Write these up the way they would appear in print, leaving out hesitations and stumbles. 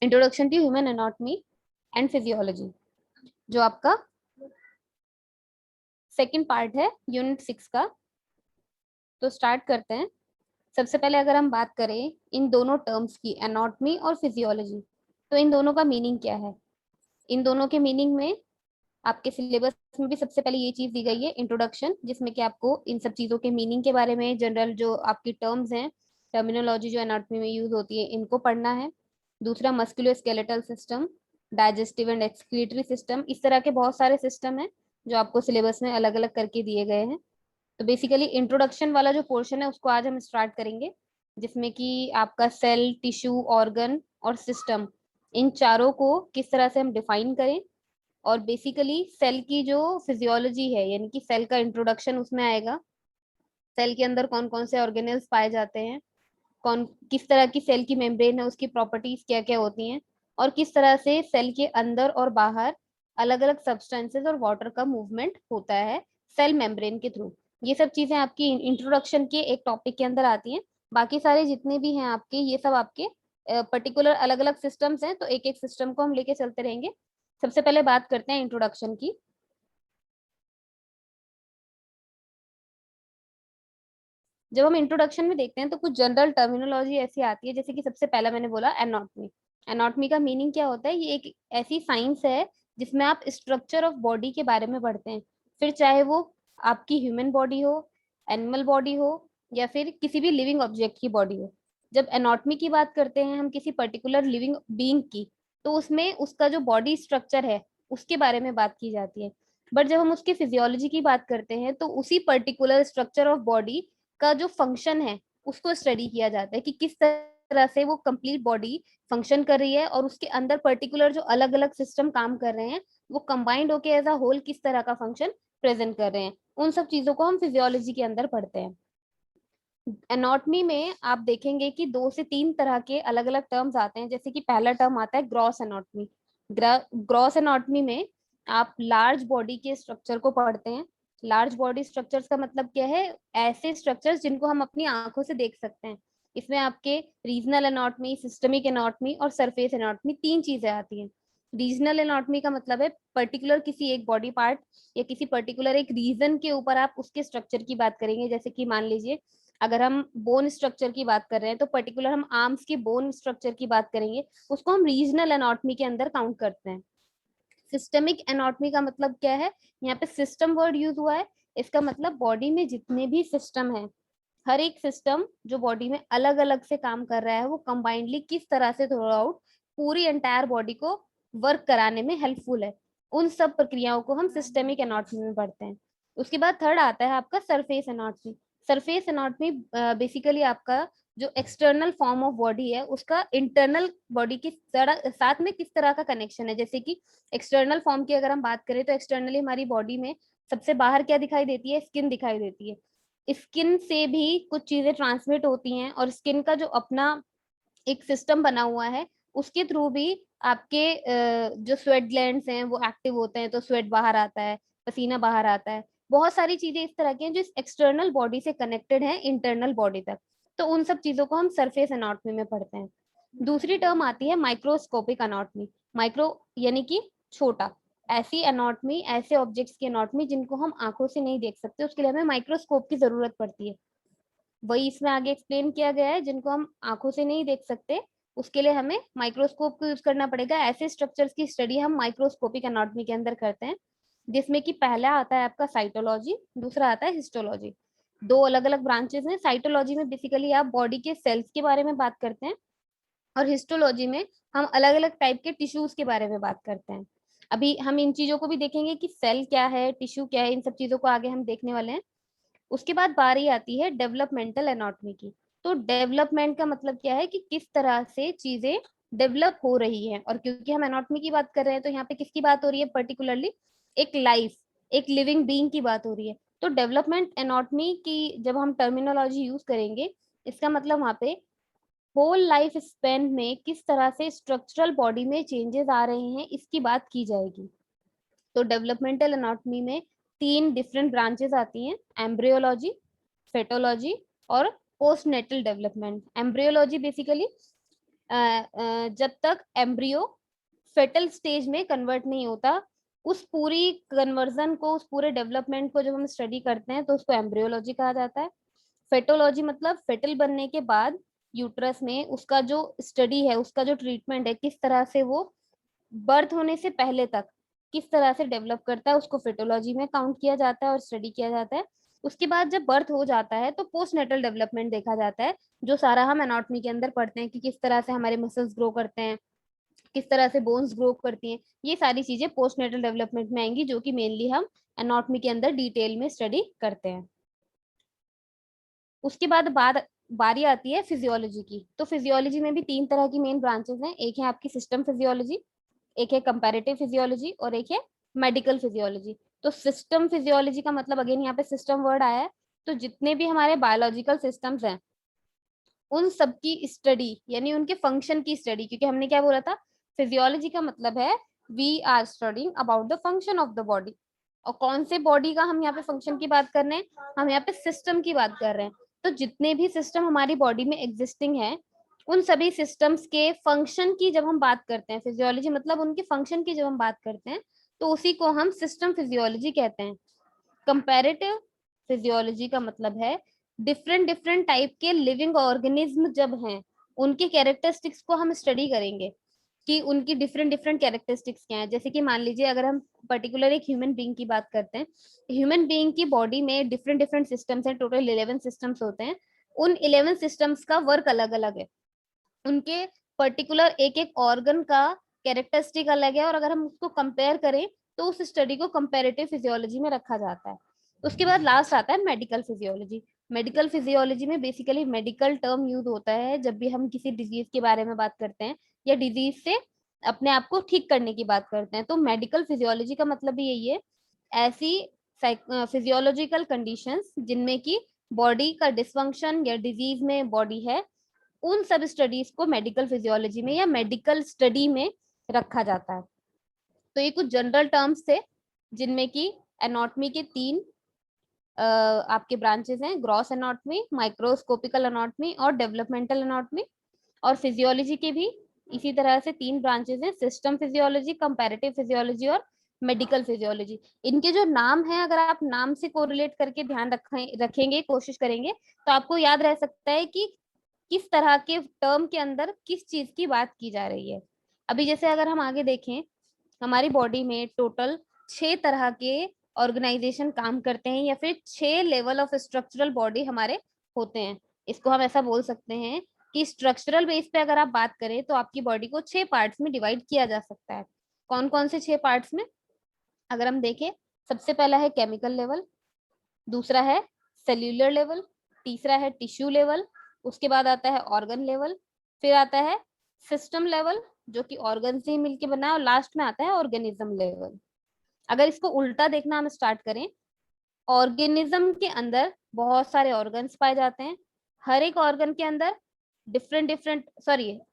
Introduction to human anatomy and physiology, जो आपका second part है यूनिट 6 का। तो स्टार्ट करते हैं। सबसे पहले अगर हम बात करें इन दोनों टर्म्स की, एनाटॉमी और फिजियोलॉजी, तो इन दोनों का मीनिंग क्या है। इन दोनों के मीनिंग में आपके सिलेबस में भी सबसे पहले ये चीज दी गई है, इंट्रोडक्शन, जिसमें कि आपको इन सब चीजों के मीनिंग के बारे में, जनरल जो आपकी टर्म्स हैं, टर्मिनोलॉजी जो एनाटॉमी में यूज होती है, इनको पढ़ना है। दूसरा musculoskeletal system, digestive and excretory system, इस तरह के बहुत सारे सिस्टम हैं जो आपको सिलेबस में अलग अलग करके दिए गए हैं। तो बेसिकली इंट्रोडक्शन वाला जो पोर्शन है उसको आज हम स्टार्ट करेंगे, जिसमें कि आपका सेल, टिश्यू, ऑर्गन और सिस्टम, इन चारों को किस तरह से हम डिफाइन करें, और बेसिकली सेल की जो फिजियोलॉजी है, यानी कि सेल का इंट्रोडक्शन उसमें आएगा। सेल के अंदर कौन कौन से ऑर्गेनेल्स पाए जाते हैं, कौन किस तरह की सेल की मेम्ब्रेन है, उसकी प्रॉपर्टीज क्या क्या होती हैं, और किस तरह से सेल के अंदर और बाहर अलग अलग सब्सटेंसेस और वाटर का मूवमेंट होता है सेल मेम्ब्रेन के थ्रू। ये सब चीजें आपकी इंट्रोडक्शन के एक टॉपिक के अंदर आती हैं। बाकी सारे जितने भी हैं आपके, ये सब आपके पर्टिकुलर अलग अलग सिस्टम्स हैं, तो एक एक सिस्टम को हम लेके चलते रहेंगे। सबसे पहले बात करते हैं इंट्रोडक्शन की। जब हम इंट्रोडक्शन में देखते हैं तो कुछ जनरल टर्मिनोलॉजी ऐसी आती है, जैसे कि सबसे पहला मैंने बोला एनाटॉमी। एनाटॉमी का मीनिंग क्या होता है, ये एक ऐसी साइंस है जिसमें आप स्ट्रक्चर ऑफ बॉडी के बारे में पढ़ते हैं। फिर चाहे वो आपकी ह्यूमन बॉडी हो, एनिमल बॉडी हो, या फिर किसी भी लिविंग ऑब्जेक्ट की बॉडी हो। जब एनाटॉमी की बात करते हैं हम किसी पर्टिकुलर लिविंग बीइंग की, तो उसमें उसका जो बॉडी स्ट्रक्चर है उसके बारे में बात की जाती है। बट जब हम उसकी फिजियोलॉजी की बात करते हैं तो उसी पर्टिकुलर स्ट्रक्चर ऑफ बॉडी का जो फंक्शन है उसको स्टडी किया जाता है, कि किस तरह से वो कंप्लीट बॉडी फंक्शन कर रही है, और उसके अंदर पर्टिकुलर जो अलग अलग सिस्टम काम कर रहे हैं वो कंबाइंड होके एज अ होल किस तरह का फंक्शन प्रेजेंट कर रहे हैं। उन सब चीजों को हम फिजियोलॉजी के अंदर पढ़ते हैं। एनाटॉमी में आप देखेंगे कि 2 से 3 तरह के अलग अलग टर्म्स आते हैं। जैसे कि पहला टर्म आता है ग्रॉस एनाटॉमी। ग्रॉस एनाटॉमी में आप लार्ज बॉडी के स्ट्रक्चर को पढ़ते हैं। लार्ज बॉडी स्ट्रक्चर्स का मतलब क्या है, ऐसे स्ट्रक्चर्स जिनको हम अपनी आंखों से देख सकते हैं। इसमें आपके रीजनल एनाटॉमी, सिस्टमिक एनाटॉमी और सरफेस एनाटॉमी, 3 चीजें आती हैं। रीजनल एनाटॉमी का मतलब है पर्टिकुलर किसी एक बॉडी पार्ट या किसी पर्टिकुलर एक रीजन के ऊपर आप उसके स्ट्रक्चर की बात करेंगे। जैसे कि मान लीजिए अगर हम बोन स्ट्रक्चर की बात कर रहे हैं तो पर्टिकुलर हम आर्म्स की बोन स्ट्रक्चर की बात करेंगे, उसको हम रीजनल एनाटॉमी के अंदर काउंट करते हैं। सिस्टमिक एनाटॉमी का मतलब क्या है, यहाँ पे सिस्टम वर्ड यूज हुआ है। इसका मतलब बॉडी में जितने भी सिस्टम है, हर एक सिस्टम जो बॉडी में अलग अलग से काम कर रहा है, वो कंबाइंडली किस तरह से थ्रू आउट पूरी एंटायर बॉडी को वर्क कराने में हेल्पफुल है, उन सब प्रक्रियाओं को हम सिस्टेमिक एनाटॉमी में पढ़ते हैं। उसके बाद थर्ड आता है आपका surface anatomy. Surface anatomy basically आपका जो एक्सटर्नल फॉर्म ऑफ बॉडी है उसका इंटरनल बॉडी के साथ में किस तरह का कनेक्शन है। जैसे कि एक्सटर्नल फॉर्म की अगर हम बात करें तो एक्सटर्नली हमारी बॉडी में सबसे बाहर क्या दिखाई देती है, स्किन दिखाई देती है। स्किन से भी कुछ चीजें ट्रांसमिट होती हैं, और स्किन का जो अपना एक सिस्टम बना हुआ है उसके थ्रू भी आपके जो स्वेट ग्लैंड्स हैं वो एक्टिव होते हैं, तो स्वेट बाहर आता है, पसीना बाहर आता है। बहुत सारी चीजें इस तरह की हैं जो एक्सटर्नल बॉडी से कनेक्टेड है इंटरनल बॉडी तक। तो उन सब चीजों को हम सरफेस एनाटॉमी में पढ़ते हैं। दूसरी टर्म आती है माइक्रोस्कोपिक एनाटॉमी। माइक्रो यानी कि छोटा, ऐसी एनाटॉमी, ऐसे ऑब्जेक्ट्स की एनाटॉमी जिनको हम आंखों से नहीं देख सकते, उसके लिए हमें माइक्रोस्कोप की जरूरत पड़ती है। वही इसमें आगे एक्सप्लेन किया गया है, जिनको हम आंखों से नहीं देख सकते उसके लिए हमें माइक्रोस्कोप को यूज करना पड़ेगा। ऐसे स्ट्रक्चर्स की स्टडी हम माइक्रोस्कोपिक एनाटॉमी के अंदर करते हैं, जिसमें कि पहला आता है आपका साइटोलॉजी, दूसरा आता है हिस्टोलॉजी। दो अलग अलग ब्रांचेस हैं। साइटोलॉजी में बेसिकली आप बॉडी के सेल्स के बारे में बात करते हैं, और हिस्टोलॉजी में हम अलग अलग टाइप के टिश्यूज के बारे में बात करते हैं। अभी हम इन चीजों को भी देखेंगे कि सेल क्या है, टिश्यू क्या है, इन सब चीजों को आगे हम देखने वाले हैं। उसके बाद बारी आती है डेवलपमेंटल एनाटॉमी की। तो डेवलपमेंट का मतलब क्या है, कि किस तरह से चीजें डेवलप हो रही हैं। और क्योंकि हम एनाटॉमी की बात कर रहे हैं तो यहाँ पे किसकी बात हो रही है, पर्टिकुलरली एक लाइफ, एक लिविंग बीइंग की बात हो रही है। तो डेवलपमेंट एनाटॉमी की जब हम टर्मिनोलॉजी यूज करेंगे, इसका मतलब वहाँ पे होल लाइफ स्पेन में किस तरह से स्ट्रक्चरल बॉडी में चेंजेस आ रहे हैं इसकी बात की जाएगी। तो डेवलपमेंटल एनाटॉमी में 3 डिफरेंट ब्रांचेस आती हैं, एम्ब्रियोलॉजी, फेटोलॉजी और पोस्टनेटल डेवलपमेंट। एम्ब्रियोलॉजी बेसिकली जब तक एम्ब्रियो फेटल स्टेज में कन्वर्ट नहीं होता, उस पूरी कन्वर्जन को, उस पूरे डेवलपमेंट को जब हम स्टडी करते हैं तो उसको एम्ब्रियोलॉजी कहा जाता है। फेटोलॉजी मतलब फेटल बनने के बाद यूट्रस में उसका जो स्टडी है, उसका जो ट्रीटमेंट है, किस तरह से वो बर्थ होने से पहले तक किस तरह से डेवलप करता है, उसको फेटोलॉजी में काउंट किया जाता है और स्टडी किया जाता है। उसके बाद जब बर्थ हो जाता है तो पोस्टनेटल डेवलपमेंट देखा जाता है, जो सारा हम एनाटॉमी के अंदर पढ़ते हैं कि किस तरह से हमारे मसल्स ग्रो करते हैं, किस तरह से बोन्स ग्रो करती हैं। ये सारी चीजें पोस्टनेटल डेवलपमेंट में आएंगी, जो कि मेनली हम एनाटॉमी के अंदर डिटेल में स्टडी करते हैं। उसके बाद बारी आती है फिजियोलॉजी की। तो फिजियोलॉजी में भी 3 तरह की मेन ब्रांचेस हैं। एक है आपकी सिस्टम फिजियोलॉजी, एक है कंपैरेटिव फिजियोलॉजी और एक है मेडिकल फिजियोलॉजी। तो सिस्टम फिजियोलॉजी का मतलब अगेन यहाँ पे सिस्टम वर्ड आया है, तो जितने भी हमारे बायोलॉजिकल सिस्टम्स हैं उन सब की स्टडी, यानी उनके फंक्शन की स्टडी, क्योंकि हमने क्या बोला था, फिजियोलॉजी का मतलब है we are studying about the function of the body. और कौन से बॉडी का हम यहाँ पे फंक्शन की बात कर रहे हैं, हम यहाँ पे सिस्टम की बात कर रहे हैं। तो जितने भी सिस्टम हमारी बॉडी में एग्जिस्टिंग है, उन सभी सिस्टम्स के फंक्शन की जब हम बात करते हैं, फिजियोलॉजी मतलब उनके फंक्शन की जब हम बात करते हैं, तो उसी को हम सिस्टम फिजियोलॉजी कहते हैं। कंपैरेटिव फिजियोलॉजी का मतलब है डिफरेंट डिफरेंट टाइप के लिविंग ऑर्गेनिज्म जब हैं, उनके कैरेक्टरिस्टिक्स को हम स्टडी करेंगे कि उनकी डिफरेंट डिफरेंट कैरेक्टरिस्टिक्स क्या है। जैसे कि मान लीजिए अगर हम पर्टिकुलर एक ह्यूमन बीइंग की बात करते हैं, ह्यूमन बीइंग की बॉडी में डिफरेंट डिफरेंट सिस्टम्स हैं, टोटल 11 सिस्टम्स होते हैं। उन 11 सिस्टम्स का वर्क अलग अलग है, उनके पर्टिकुलर एक एक ऑर्गन का कैरेक्टरिस्टिक अलग है, और अगर हम उसको कंपेयर करें तो उस स्टडी को कंपेरेटिव फिजियोलॉजी में रखा जाता है। उसके बाद लास्ट आता है मेडिकल फिजियोलॉजी। मेडिकल फिजियोलॉजी में बेसिकली मेडिकल टर्म यूज होता है जब भी हम किसी डिजीज के बारे में बात करते हैं या डिजीज से अपने आप को ठीक करने की बात करते हैं। तो मेडिकल फिजियोलॉजी का मतलब भी यही है, ऐसी फिजियोलॉजिकल कंडीशंस जिनमें की बॉडी का डिसफंक्शन या डिजीज में बॉडी है, उन सब स्टडीज को मेडिकल फिजियोलॉजी में या मेडिकल स्टडी में रखा जाता है। तो ये कुछ जनरल टर्म्स थे जिनमें कि एनाटॉमी के 3 आपके ब्रांचेस हैं, ग्रॉस एनाटॉमी, माइक्रोस्कोपिकल एनाटॉमी और डेवलपमेंटल एनाटॉमी। और फिजियोलॉजी के भी इसी तरह से 3 ब्रांचेस हैं, सिस्टम फिजियोलॉजी, कंपैरेटिव फिजियोलॉजी और मेडिकल फिजियोलॉजी। इनके जो नाम है, अगर आप नाम से कोरिलेट करके ध्यान रखेंगे, कोशिश करेंगे, तो आपको याद रह सकता है कि किस तरह के टर्म के अंदर किस चीज की बात की जा रही है। अभी जैसे अगर हम आगे देखें, हमारी बॉडी में टोटल 6 तरह के ऑर्गेनाइजेशन काम करते हैं, या फिर 6 लेवल ऑफ स्ट्रक्चरल बॉडी हमारे होते हैं। इसको हम ऐसा बोल सकते हैं कि स्ट्रक्चरल बेस पे अगर आप बात करें तो आपकी बॉडी को 6 पार्ट्स में डिवाइड किया जा सकता है। कौन कौन से 6 पार्ट्स में, अगर हम देखें, सबसे पहला है केमिकल लेवल, दूसरा है सेल्यूलर लेवल, तीसरा है टिश्यू लेवल, उसके बाद आता है ऑर्गन लेवल, फिर आता है सिस्टम लेवल जो कि ऑर्गन से ही मिलके बना है, और लास्ट में आता है ऑर्गेनिज्म लेवल। अगर इसको उल्टा देखना हम स्टार्ट करें, ऑर्गेनिज्म के अंदर बहुत सारे ऑर्गन्स पाए जाते हैं, हर एक ऑर्गन के अंदर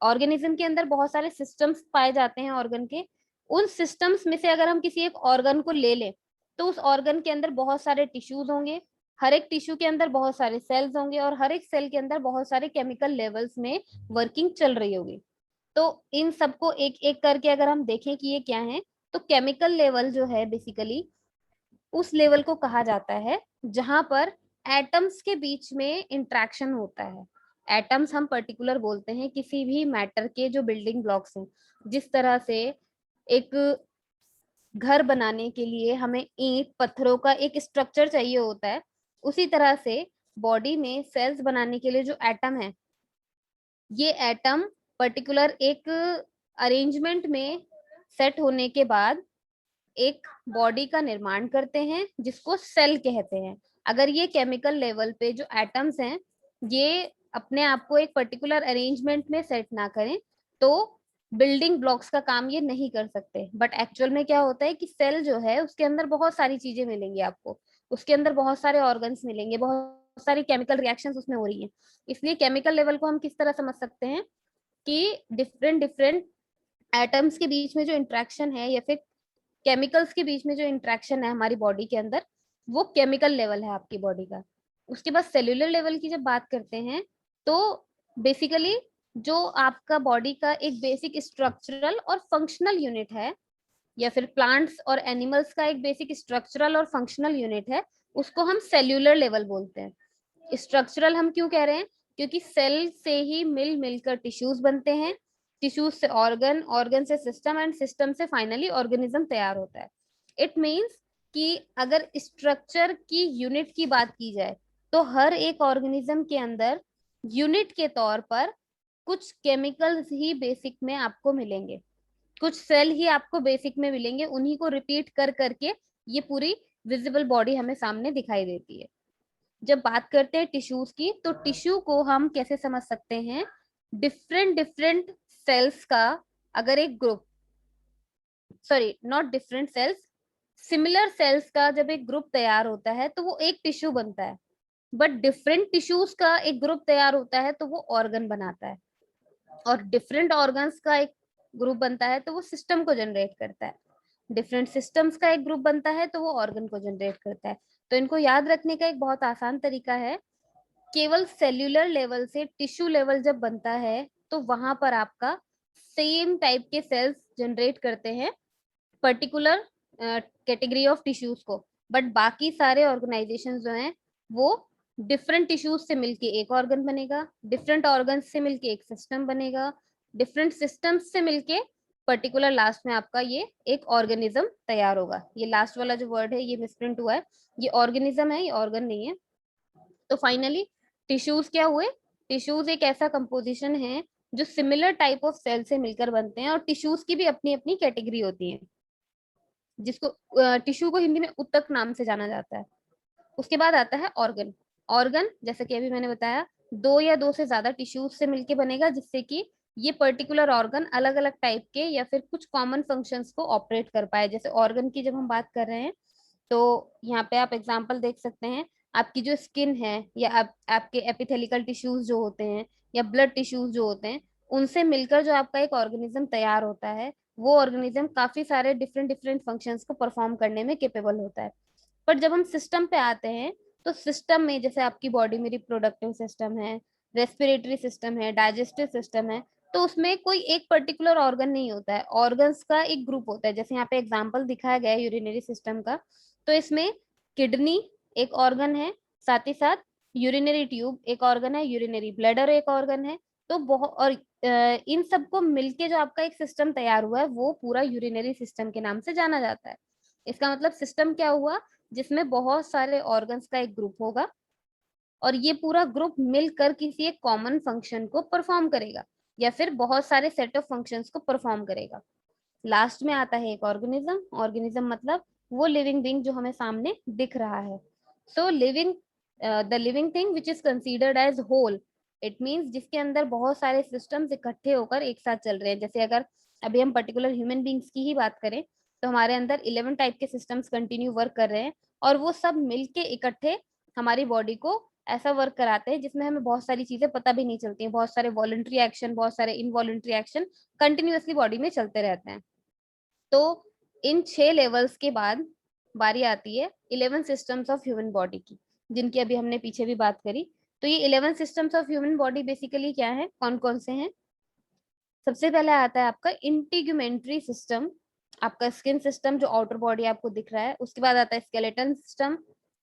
ऑर्गेनिज्म के अंदर बहुत सारे सिस्टम्स पाए जाते हैं ऑर्गन के। उन सिस्टम्स में से अगर हम किसी एक ऑर्गन को ले लें तो उस ऑर्गन के अंदर बहुत सारे टिश्यूज होंगे, हर एक टिश्यू के अंदर बहुत सारे सेल्स होंगे, और हर एक सेल के अंदर बहुत सारे केमिकल लेवल्स में वर्किंग चल रही होगी। तो इन सबको एक एक करके अगर हम देखें कि ये क्या है, तो केमिकल लेवल जो है बेसिकली उस लेवल को कहा जाता है जहां पर एटम्स के बीच में इंट्रैक्शन होता है। एटम्स हम पर्टिकुलर बोलते हैं किसी भी मैटर के जो बिल्डिंग ब्लॉक्स हैं। जिस तरह से एक घर बनाने के लिए हमें ईंट पत्थरों का एक स्ट्रक्चर चाहिए होता है, उसी तरह से बॉडी में सेल्स बनाने के लिए जो एटम है, ये एटम पर्टिकुलर एक अरेंजमेंट में सेट होने के बाद एक बॉडी का निर्माण करते हैं जिसको सेल कहते हैं। अगर ये केमिकल लेवल पे जो एटम्स हैं ये अपने आप को एक पर्टिकुलर अरेंजमेंट में सेट ना करें तो बिल्डिंग ब्लॉक्स का काम ये नहीं कर सकते। बट एक्चुअल में क्या होता है कि सेल जो है उसके अंदर बहुत सारी चीजें मिलेंगी आपको, उसके अंदर बहुत सारे ऑर्गन्स मिलेंगे, बहुत सारी केमिकल रिएक्शंस उसमें हो रही है। इसलिए केमिकल लेवल को हम किस तरह समझ सकते हैं कि डिफरेंट डिफरेंट एटम्स के बीच में जो इंट्रैक्शन है या फिर केमिकल्स के बीच में जो इंट्रैक्शन है हमारी बॉडी के अंदर, वो केमिकल लेवल है आपकी बॉडी का। उसके बाद सेल्यूलर लेवल की जब बात करते हैं तो बेसिकली जो आपका बॉडी का एक बेसिक स्ट्रक्चरल और फंक्शनल यूनिट है, या फिर प्लांट्स और एनिमल्स का एक बेसिक स्ट्रक्चरल और फंक्शनल यूनिट है, उसको हम सेल्यूलर लेवल बोलते हैं। स्ट्रक्चरल हम क्यों कह रहे हैं? क्योंकि सेल से ही मिल मिलकर टिश्यूज बनते हैं, टिश्यूज से ऑर्गन, ऑर्गन से सिस्टम, एंड सिस्टम से फाइनली ऑर्गेनिज्म तैयार होता है। इट मीन्स कि अगर स्ट्रक्चर की यूनिट की बात की जाए तो हर एक ऑर्गेनिज्म के अंदर यूनिट के तौर पर कुछ केमिकल्स ही बेसिक में आपको मिलेंगे, कुछ सेल ही आपको बेसिक में मिलेंगे, उन्हीं को रिपीट कर करके ये पूरी विजिबल बॉडी हमें सामने दिखाई देती है। जब बात करते हैं टिश्यूज की, तो टिश्यू को हम कैसे समझ सकते हैं? डिफरेंट डिफरेंट सेल्स का अगर एक group, sorry not different cells, similar sales का जब एक ग्रुप तैयार होता है तो वो एक टिश्यू बनता है, बट डिफरेंट टिश्यूज का एक ग्रुप तैयार होता है तो वो ऑर्गन बनाता है, और डिफरेंट ऑर्गन्स का एक ग्रुप बनता है तो वो सिस्टम को जनरेट करता है, डिफरेंट सिस्टम्स का एक ग्रुप बनता है तो वो ऑर्गन को जनरेट करता है। तो इनको याद रखने का एक बहुत आसान तरीका है, केवल सेल्यूलर लेवल से टिश्यू लेवल जब बनता है तो वहां पर आपका सेम टाइप के सेल्स जनरेट करते हैं पर्टिकुलर कैटेगरी ऑफ टिश्यूज को, बट बाकी सारे ऑर्गेनाइजेशन जो हैं वो डिफरेंट टिश्यूज से मिलके एक ऑर्गन बनेगा, डिफरेंट ऑर्गन से मिलके एक सिस्टम बनेगा, डिफरेंट सिस्टम्स से मिलके पर्टिकुलर लास्ट में आपका ये एक ऑर्गेनिज्म तैयार होगा। ये लास्ट वाला जो वर्ड है ये मिसप्रिंट हुआ है, ये ऑर्गेनिज्म है, ये ऑर्गन नहीं है। तो फाइनली टिश्यूज क्या हुए? टिश्यूज एक ऐसा कंपोजिशन है जो सिमिलर टाइप ऑफ सेल से मिलकर बनते हैं, और टिश्यूज की भी अपनी अपनी कैटेगरी होती है, जिसको टिश्यू को हिंदी में उत्तक नाम से जाना जाता है। उसके बाद आता है ऑर्गन। ऑर्गन जैसे कि अभी मैंने बताया, दो या दो से ज्यादा टिश्यूज से मिलके बनेगा, जिससे कि ये पर्टिकुलर ऑर्गन अलग अलग टाइप के या फिर कुछ कॉमन फंक्शंस को ऑपरेट कर पाए। जैसे ऑर्गन की जब हम बात कर रहे हैं तो यहाँ पे आप एग्जांपल देख सकते हैं, आपकी जो स्किन है, या आपके एपिथेलिकल टिश्यूज जो होते हैं, या ब्लड टिश्यूज जो होते हैं, उनसे मिलकर जो आपका एक ऑर्गेनिज्म तैयार होता है, वो ऑर्गेनिज्म काफी सारे डिफरेंट डिफरेंट फंक्शंस को परफॉर्म करने में केपेबल होता है। पर जब हम सिस्टम पे आते हैं तो सिस्टम में जैसे आपकी बॉडी में रिप्रोडक्टिव सिस्टम है, रेस्पिरेटरी सिस्टम है, डाइजेस्टिव सिस्टम है, तो उसमें कोई एक पर्टिकुलर ऑर्गन नहीं होता है, ऑर्गन्स का एक ग्रुप होता है। जैसे यहाँ पे एग्जांपल दिखाया गया है यूरिनरी सिस्टम का, तो इसमें किडनी एक ऑर्गन है, साथ ही साथ यूरिनरी ट्यूब एक ऑर्गन है, यूरिनरी ब्लैडर एक ऑर्गन है। तो बहुत, और इन सबको मिलके जो आपका एक सिस्टम तैयार हुआ है वो पूरा यूरिनरी सिस्टम के नाम से जाना जाता है। इसका मतलब सिस्टम क्या हुआ? जिसमें बहुत सारे ऑर्गन्स का एक ग्रुप होगा, और ये पूरा ग्रुप मिलकर किसी एक कॉमन फंक्शन को परफॉर्म करेगा, या फिर बहुत सारे सेट ऑफ फंक्शंस को परफॉर्म करेगा। लास्ट में आता है एक ऑर्गेनिज्म। ऑर्गेनिज्म मतलब वो लिविंग बीइंग जो हमें सामने दिख रहा है। So living, the living thing which is considered as whole, it means जिसके अंदर बहुत सारे सिस्टम्स इकट्ठे होकर एक साथ चल रहे हैं। जैसे अगर अभी हम पर्टिकुलर ह्यूमन बींग्स की ही बात करें तो हमारे अंदर 11 टाइप के सिस्टम्स कंटिन्यू वर्क कर रहे हैं, और वो सब मिलके इकट्ठे हमारी बॉडी को ऐसा वर्क कराते हैं जिसमें हमें बहुत सारी चीजें पता भी नहीं चलती हैं, बहुत सारे वॉलंटरी एक्शन, बहुत सारे इनवॉलंटरी एक्शन कंटिन्यूअसली बॉडी में चलते रहते हैं। तो इन 6 लेवल्स के बाद बारी आती है 11 सिस्टम्स ऑफ ह्यूमन बॉडी की, जिनकी अभी हमने पीछे भी बात करी। तो ये 11 systems of human body basically क्या है, कौन कौन से हैं? सबसे पहले आता है आपका इंटीग्यूमेंट्री सिस्टम, आपका स्किन सिस्टम जो आउटर बॉडी आपको दिख रहा है। उसके बाद आता है स्केलेटन सिस्टम,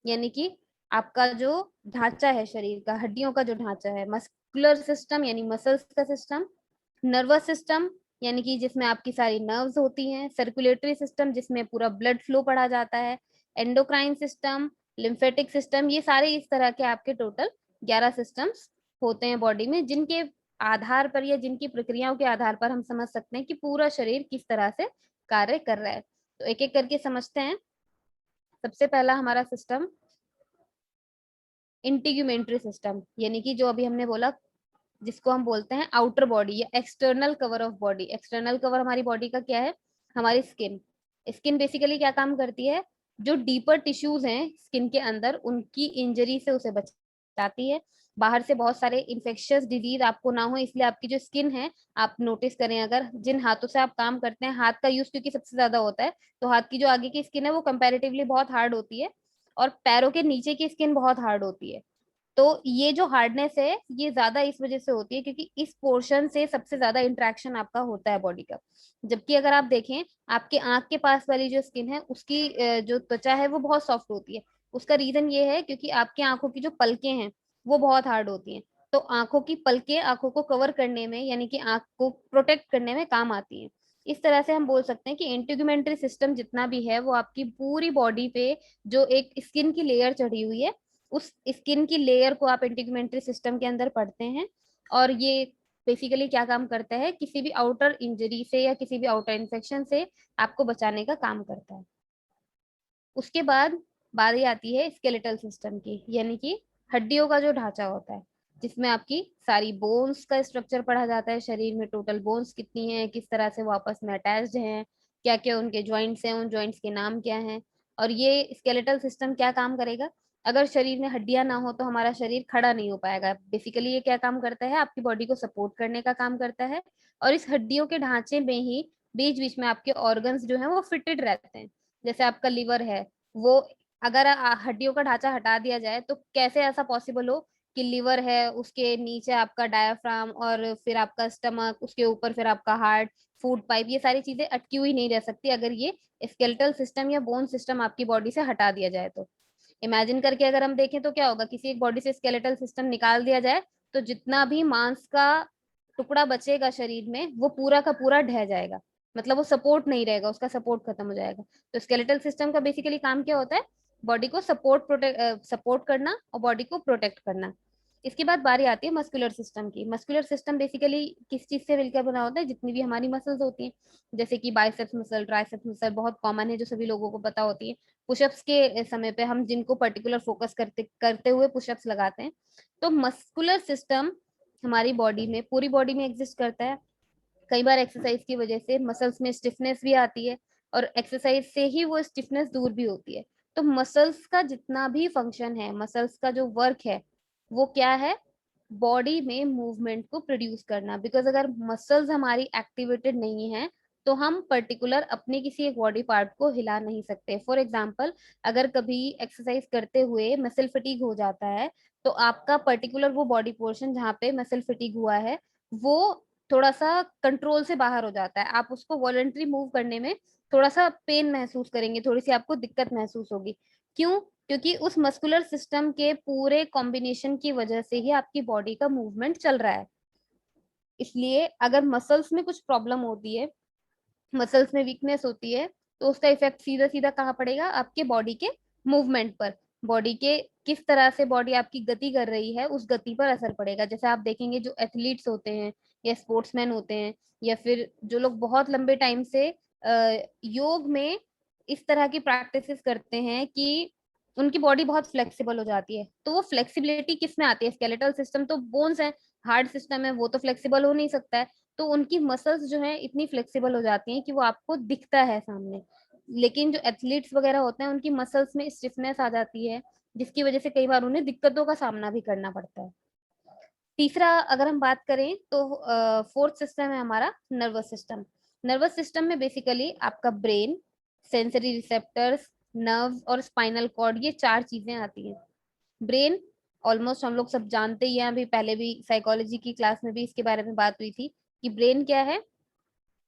यानी कि आपका जो ढांचा है शरीर का, हड्डियों का जो ढांचा है। मस्कुलर सिस्टम यानी मसल्स का सिस्टम। नर्वस सिस्टम यानी कि जिसमें आपकी सारी नर्व्स होती हैं। सर्कुलेटरी सिस्टम जिसमें पूरा ब्लड फ्लो पढ़ा जाता है। एंडोक्राइन सिस्टम, लिम्फेटिक सिस्टम, ये सारे इस तरह के आपके टोटल 11 सिस्टम्स होते हैं बॉडी में, जिनके आधार पर या जिनकी प्रक्रियाओं के आधार पर हम समझ सकते हैं कि पूरा शरीर किस तरह से कार्य कर रहा है। तो एक एक करके समझते हैं। सबसे पहला हमारा सिस्टम इंटीग्यूमेंट्री सिस्टम, यानी कि जो अभी हमने बोला, जिसको हम बोलते हैं आउटर बॉडी या external cover of body. External cover हमारी बॉडी का क्या है? हमारी स्किन। स्किन बेसिकली क्या काम करती है? जो डीपर टिश्यूज हैं स्किन के अंदर, उनकी इंजरी से उसे बचाती है। बाहर से बहुत सारे इन्फेक्शियस डिजीज आपको ना हो, इसलिए आपकी जो स्किन है, आप नोटिस करें अगर जिन हाथों से आप काम करते हैं, हाथ का यूज क्योंकि सबसे ज्यादा होता है, तो हाथ की जो आगे की स्किन है वो कंपैरेटिवली बहुत हार्ड होती है, और पैरों के नीचे की स्किन बहुत हार्ड होती है। तो ये जो हार्डनेस है ये ज्यादा इस वजह से होती है क्योंकि इस पोर्शन से सबसे ज्यादा इंटरेक्शन आपका होता है बॉडी का। जबकि अगर आप देखें आपके आंख के पास वाली जो स्किन है उसकी जो त्वचा है वो बहुत सॉफ्ट होती है। उसका रीजन ये है क्योंकि आपकी आंखों की जो पलकें हैं वो बहुत हार्ड होती हैं। तो आंखों की पलकें आंखों को कवर करने में यानी कि आंख को प्रोटेक्ट करने में काम आती हैं। इस तरह से हम बोल सकते हैं कि इंटीग्यूमेंट्री सिस्टम जितना भी है वो आपकी पूरी बॉडी पे जो एक स्किन की लेयर चढ़ी हुई है उस स्किन की लेयर को आप इंटीग्यूमेंट्री सिस्टम के अंदर पढ़ते हैं। और ये बेसिकली क्या काम करता है, किसी भी आउटर इंजरी से या किसी भी आउटर इन्फेक्शन से आपको बचाने का काम करता है। उसके बाद बारी आती है स्केलेटल सिस्टम की, यानी कि हड्डियों का जो ढांचा होता है जिसमें आपकी सारी बोन्स का स्ट्रक्चर पढ़ा जाता है। शरीर में टोटल बोन्स कितनी हैं, किस तरह से वो आपस में अटैच्ड हैं, क्या क्या उनके जॉइंट्स हैं, उन जॉइंट्स के नाम क्या हैं। और ये स्केलेटल सिस्टम क्या काम करेगा, अगर शरीर में हड्डियां ना हो तो हमारा शरीर खड़ा नहीं हो पाएगा। बेसिकली ये क्या काम करता है, आपकी बॉडी को सपोर्ट करने का काम करता है। और इस हड्डियों के ढांचे में ही बीच बीच में आपके ऑर्गन्स जो है वो फिटेड रहते हैं। जैसे आपका लिवर है, वो अगर हड्डियों का ढांचा हटा दिया जाए तो कैसे ऐसा पॉसिबल हो कि लिवर है उसके नीचे आपका डायाफ्राम और फिर आपका स्टमक, उसके ऊपर फिर आपका हार्ट, फूड पाइप, ये सारी चीजें अटकी हुई नहीं रह सकती अगर ये स्केलेटल सिस्टम या बोन सिस्टम आपकी बॉडी से हटा दिया जाए। तो इमेजिन करके अगर हम देखें तो क्या होगा, किसी एक बॉडी से स्केलेटल सिस्टम निकाल दिया जाए तो जितना भी मांस का टुकड़ा बचेगा शरीर में वो पूरा का पूरा ढह जाएगा। मतलब वो सपोर्ट नहीं रहेगा, उसका सपोर्ट खत्म हो जाएगा। तो स्केलेटल सिस्टम का बेसिकली काम क्या होता है, बॉडी को सपोर्ट करना और बॉडी को प्रोटेक्ट करना। इसके बाद बारी आती है मस्कुलर सिस्टम की। मस्कुलर सिस्टम बेसिकली किस चीज से मिलकर बना होता है, जितनी भी हमारी मसल्स होती हैं, जैसे कि बाइसेप्स मसल, ट्राइसेप्स मसल बहुत कॉमन है जो सभी लोगों को पता होती है। पुशअप्स के समय पे हम जिनको पर्टिकुलर फोकस करते करते हुए पुशअप्स लगाते हैं। तो मस्कुलर सिस्टम हमारी बॉडी में, पूरी बॉडी में एग्जिस्ट करता है। कई बार एक्सरसाइज की वजह से मसल्स में स्टिफनेस भी आती है और एक्सरसाइज से ही वो स्टिफनेस दूर भी होती है। तो मसल्स का जितना भी फंक्शन है, मसल्स का जो वर्क है वो क्या है, बॉडी में मूवमेंट को प्रोड्यूस करना। बिकॉज अगर मसल्स हमारी एक्टिवेटेड नहीं है तो हम पर्टिकुलर अपने किसी एक बॉडी पार्ट को हिला नहीं सकते। फॉर एग्जाम्पल, अगर कभी एक्सरसाइज करते हुए मसल फटीग हो जाता है तो आपका पर्टिकुलर वो बॉडी पोर्शन जहाँ पे मसल फटीग हुआ है वो थोड़ा सा कंट्रोल से बाहर हो जाता है। आप उसको वॉलंटरी मूव करने में थोड़ा सा पेन महसूस करेंगे, थोड़ी सी आपको दिक्कत महसूस होगी। क्यों? क्योंकि उस मस्कुलर सिस्टम के पूरे कॉम्बिनेशन की वजह से ही आपकी बॉडी का मूवमेंट चल रहा है। इसलिए अगर मसल्स में कुछ प्रॉब्लम होती है, मसल्स में वीकनेस होती है, तो उसका इफेक्ट सीधा सीधा कहाँ पड़ेगा, आपके बॉडी के मूवमेंट पर। बॉडी के किस तरह से बॉडी आपकी गति कर रही है उस गति पर असर पड़ेगा। जैसे आप देखेंगे जो एथलीट्स होते हैं या स्पोर्ट्समैन होते हैं या फिर जो लोग बहुत लंबे टाइम से योग में इस तरह की प्रैक्टिसेस करते हैं कि उनकी बॉडी बहुत फ्लेक्सिबल हो जाती है। तो वो फ्लेक्सिबिलिटी किस में आती है, स्केलेटल सिस्टम तो बोन्स है, हार्ड सिस्टम है, वो तो फ्लेक्सिबल हो नहीं सकता है। तो उनकी मसल्स जो है इतनी फ्लेक्सिबल हो जाती हैं कि वो आपको दिखता है सामने। लेकिन जो एथलीट्स वगैरह होते हैं उनकी मसल्स में स्टिफनेस आ जाती है जिसकी वजह से कई बार उन्हें दिक्कतों का सामना भी करना पड़ता है। तीसरा अगर हम बात करें तो फोर्थ सिस्टम है हमारा नर्वस सिस्टम। नर्वस सिस्टम में बेसिकली आपका ब्रेन, सेंसरी रिसेप्टर्स, नर्व्स और स्पाइनल कॉर्ड, ये चार चीजें आती हैं। ब्रेन ऑलमोस्ट हम लोग सब जानते ही हैं, अभी पहले भी साइकोलॉजी की क्लास में भी इसके बारे में बात हुई थी कि ब्रेन क्या है,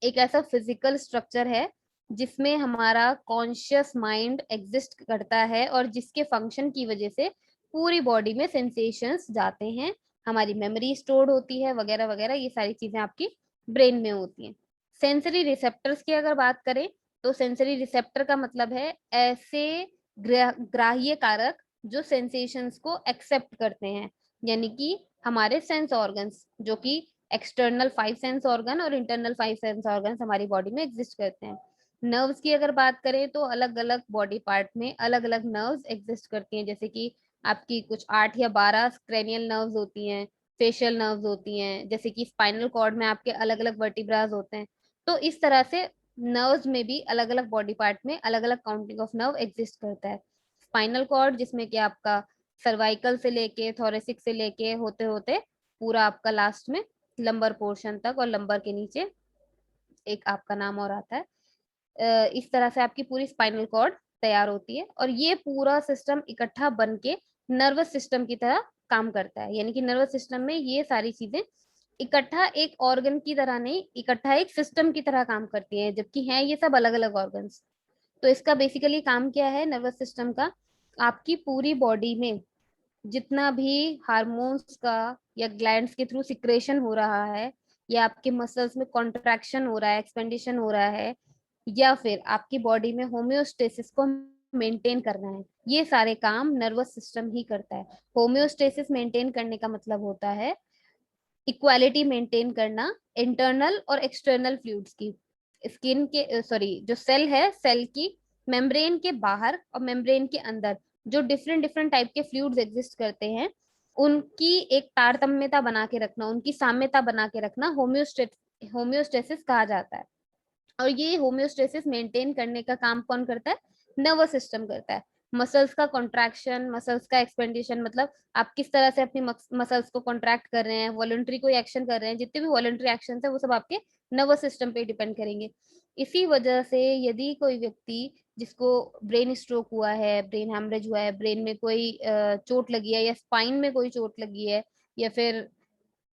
एक ऐसा फिजिकल स्ट्रक्चर है जिसमें हमारा कॉन्शियस माइंड एग्जिस्ट करता है और जिसके फंक्शन की वजह से पूरी बॉडी में सेंसेशंस जाते हैं, हमारी मेमोरी स्टोर्ड होती है वगैरह वगैरह, ये सारी चीजें आपकी ब्रेन में होती हैं। सेंसरी रिसेप्टर्स की अगर बात करें तो सेंसरी रिसेप्टर का मतलब है ऐसे ग्राह्य कारक जो सेंसेशंस को एक्सेप्ट करते हैं, यानी कि हमारे सेंस ऑर्गन्स जो कि एक्सटर्नल 5 सेंस ऑर्गन और इंटरनल 5 सेंस ऑर्गन हमारी बॉडी में एग्जिस्ट करते हैं। नर्व्स की अगर बात करें तो अलग अलग बॉडी पार्ट में अलग अलग नर्व्स एग्जिस्ट करती हैं, जैसे कि आपकी कुछ 8 या 12 क्रेनियल नर्व्स होती हैं, फेशियल नर्व्स होती हैं, जैसे कि स्पाइनल कॉर्ड में आपके अलग अलग वर्टिब्रास होते हैं। तो इस तरह से नर्व्स में भी अलग अलग बॉडी पार्ट में अलग अलग काउंटिंग ऑफ नर्व एग्जिस्ट करता है। स्पाइनल कॉर्ड जिसमें कि आपका सर्वाइकल से लेके थोरेसिक से लेके होते होते पूरा आपका लास्ट में लंबर पोर्शन तक, और लंबर के नीचे एक आपका नाम और आता है। इस तरह से आपकी पूरी स्पाइनल कॉर्ड तैयार होती है और ये पूरा सिस्टम इकट्ठा बन के नर्वस सिस्टम की तरह काम करता है, यानी कि नर्वस सिस्टम में ये सारी चीजें इकट्ठा एक ऑर्गन की तरह नहीं, इकट्ठा एक सिस्टम की तरह काम करती है, जबकि हैं ये सब अलग अलग ऑर्गन्स। तो इसका बेसिकली काम क्या है नर्वस सिस्टम का, आपकी पूरी बॉडी में जितना भी हार्मोन्स का या ग्लैंड्स के थ्रू सिक्रेशन हो रहा है, या आपके मसल्स में कॉन्ट्रैक्शन हो रहा है, एक्सपेंडिशन हो रहा है, या फिर आपकी बॉडी में होम्योस्टेसिस को मेंटेन करना है, ये सारे काम नर्वस सिस्टम ही करता है। होम्योस्टेसिस मेंटेन करने का मतलब होता है इक्वालिटी मेंटेन करना इंटरनल और एक्सटर्नल फ्लूइड्स की, स्किन के सॉरी जो सेल है, सेल की मेम्ब्रेन के बाहर और मेम्ब्रेन के अंदर जो डिफरेंट डिफरेंट टाइप के फ्लूइड्स एग्जिस्ट करते हैं, उनकी एक तारतम्यता बना के रखना, उनकी साम्यता बना के रखना होम्योस्टेसिस कहा जाता है। और ये होम्योस्टेसिस मेंटेन करने का काम कौन करता है, नर्वस सिस्टम करता है। मसल्स का कॉन्ट्रैक्शन, मसल्स का एक्सपेंडिशन, मतलब आप किस तरह से अपनी मसल्स को कॉन्ट्रैक्ट कर रहे हैं, वॉलंटरी कोई एक्शन कर रहे हैं, जितने भी वॉलंटरी एक्शन है वो सब आपके नर्वस सिस्टम पे डिपेंड करेंगे। इसी वजह से यदि कोई व्यक्ति जिसको ब्रेन स्ट्रोक हुआ है, ब्रेन हैमरेज हुआ है, ब्रेन में कोई चोट लगी है, या स्पाइन में कोई चोट लगी है, या फिर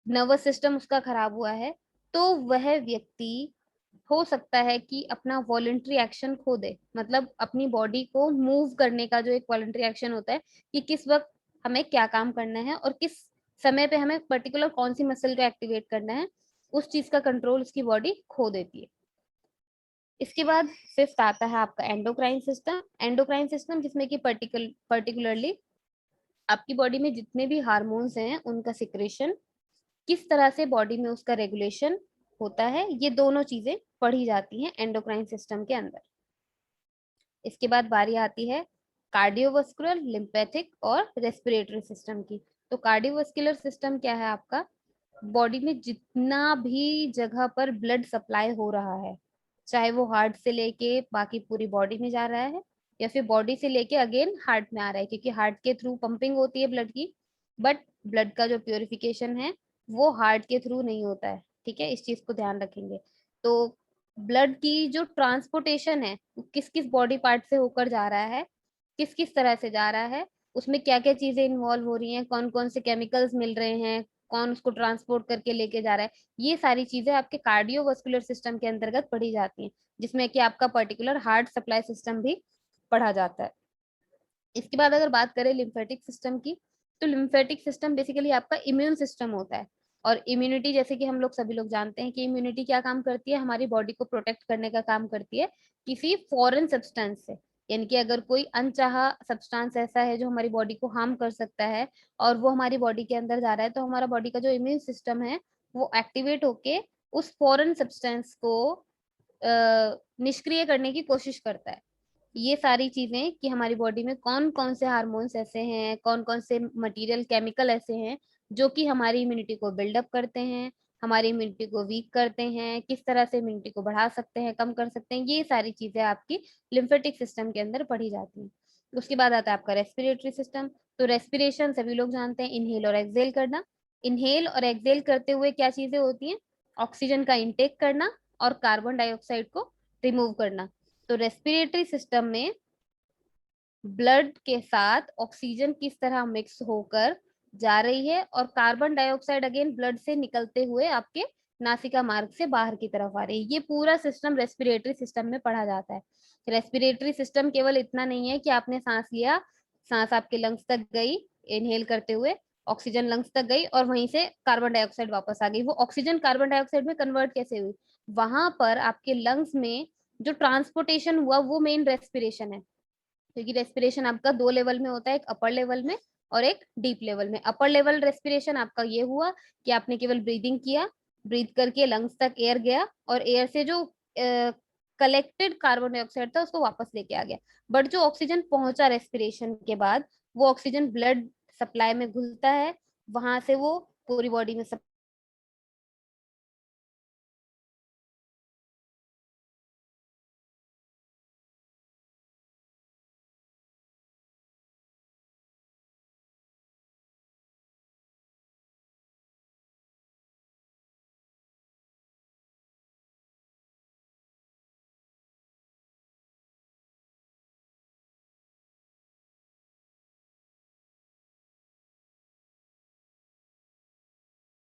नर्वस सिस्टम उसका खराब हुआ है, तो वह व्यक्ति हो सकता है कि अपना वॉलंटरी एक्शन खो दे, मतलब अपनी बॉडी को मूव करने का जो एक वॉलंटरी एक्शन होता है कि किस वक्त हमें क्या काम करना है और किस समय पे हमें पर्टिकुलर कौन सी मसल को एक्टिवेट करना है, उस चीज का कंट्रोल उसकी बॉडी खो देती है। इसके बाद फिफ्थ आता है आपका एंडोक्राइन सिस्टम। एंडोक्राइन सिस्टम जिसमें कि पर्टिकुलरली आपकी बॉडी में जितने भी हार्मोन्स हैं उनका सिक्रेशन, किस तरह से बॉडी में उसका रेगुलेशन होता है, ये दोनों चीजें पढ़ी जाती हैं एंडोक्राइन सिस्टम के अंदर। इसके बाद बारी आती है कार्डियोवास्कुलर, लिम्फेटिक और रेस्पिरेटरी सिस्टम की। तो कार्डियोवास्कुलर सिस्टम क्या है, आपका बॉडी में जितना भी जगह पर ब्लड सप्लाई हो रहा है, चाहे वो हार्ट से लेके बाकी पूरी बॉडी में जा रहा है, या फिर बॉडी से लेके अगेन हार्ट में आ रहा है, क्योंकि हार्ट के थ्रू पंपिंग होती है ब्लड की, बट ब्लड का जो प्योरिफिकेशन है वो हार्ट के थ्रू नहीं होता है। ठीक है, इस चीज को ध्यान रखेंगे। तो ब्लड की जो ट्रांसपोर्टेशन है वो किस किस बॉडी पार्ट से होकर जा रहा है, किस किस तरह से जा रहा है, उसमें क्या क्या चीजें इन्वॉल्व हो रही हैं, कौन कौन से केमिकल्स मिल रहे हैं, कौन उसको ट्रांसपोर्ट करके लेके जा रहा है, ये सारी चीजें आपके कार्डियोवास्कुलर सिस्टम के अंतर्गत पढ़ी जाती हैं, जिसमें कि आपका पर्टिकुलर हार्ट सप्लाई सिस्टम भी पढ़ा जाता है। इसके बाद अगर बात करें लिम्फेटिक सिस्टम की, तो लिम्फेटिक सिस्टम बेसिकली आपका इम्यून सिस्टम होता है। और इम्यूनिटी, जैसे कि हम लोग सभी लोग जानते हैं कि इम्यूनिटी क्या काम करती है, हमारी बॉडी को प्रोटेक्ट करने का काम करती है किसी फॉरेन सब्सटेंस से, यानी कि अगर कोई अनचाहा सब्सटेंस ऐसा है जो हमारी बॉडी को हार्म कर सकता है और वो हमारी बॉडी के अंदर जा रहा है, तो हमारा बॉडी का जो इम्यून सिस्टम है वो एक्टिवेट होके उस फॉरेन सब्सटेंस को निष्क्रिय करने की कोशिश करता है। ये सारी चीजें कि हमारी बॉडी में कौन कौन से हार्मोन्स ऐसे हैं, कौन कौन से मटेरियल केमिकल ऐसे हैं जो कि हमारी इम्यूनिटी को बिल्डअप करते हैं, हमारी इम्यूनिटी को वीक करते हैं, किस तरह से इम्यूनिटी को बढ़ा सकते हैं, कम कर सकते हैं, ये सारी चीजें आपकी लिम्फेटिक सिस्टम के अंदर पढ़ी जाती हैं। उसके बाद आता है आपका रेस्पिरेटरी सिस्टम। तो रेस्पिरेशन सभी लोग जानते हैं, इनहेल और एक्सहेल करना। इनहेल और एक्सहेल करते हुए क्या चीजें होती हैं, ऑक्सीजन का इंटेक करना और कार्बन डाइऑक्साइड को रिमूव करना। तो रेस्पिरेटरी सिस्टम में ब्लड के साथ ऑक्सीजन किस तरह मिक्स होकर जा रही है और कार्बन डाइऑक्साइड अगेन ब्लड से निकलते हुए आपके नासिका मार्ग से बाहर की तरफ आ रही है, ये पूरा सिस्टम रेस्पिरेटरी सिस्टम में पढ़ा जाता है। रेस्पिरेटरी सिस्टम केवल इतना नहीं है कि आपने सांस लिया, सांस आपके लंग्स तक गई, इनहेल करते हुए ऑक्सीजन लंग्स तक गई और वहीं से कार्बन डाइऑक्साइड वापस आ गई, वो ऑक्सीजन कार्बन डाइऑक्साइड में कन्वर्ट कैसे हुई, वहां पर आपके लंग्स में जो ट्रांसपोर्टेशन हुआ वो मेन रेस्पिरेशन है। क्योंकि रेस्पिरेशन आपका दो लेवल में होता है, एक अपर लेवल में और एक डीप लेवल में। अपर लेवल रेस्पिरेशन आपका ये हुआ कि आपने केवल ब्रीदिंग किया, ब्रीथ करके लंग्स तक एयर गया और एयर से जो कलेक्टेड कार्बन डाइऑक्साइड था उसको वापस लेके आ गया। बट जो ऑक्सीजन पहुंचा रेस्पिरेशन के बाद, वो ऑक्सीजन ब्लड सप्लाई में घुलता है, वहां से वो पूरी बॉडी में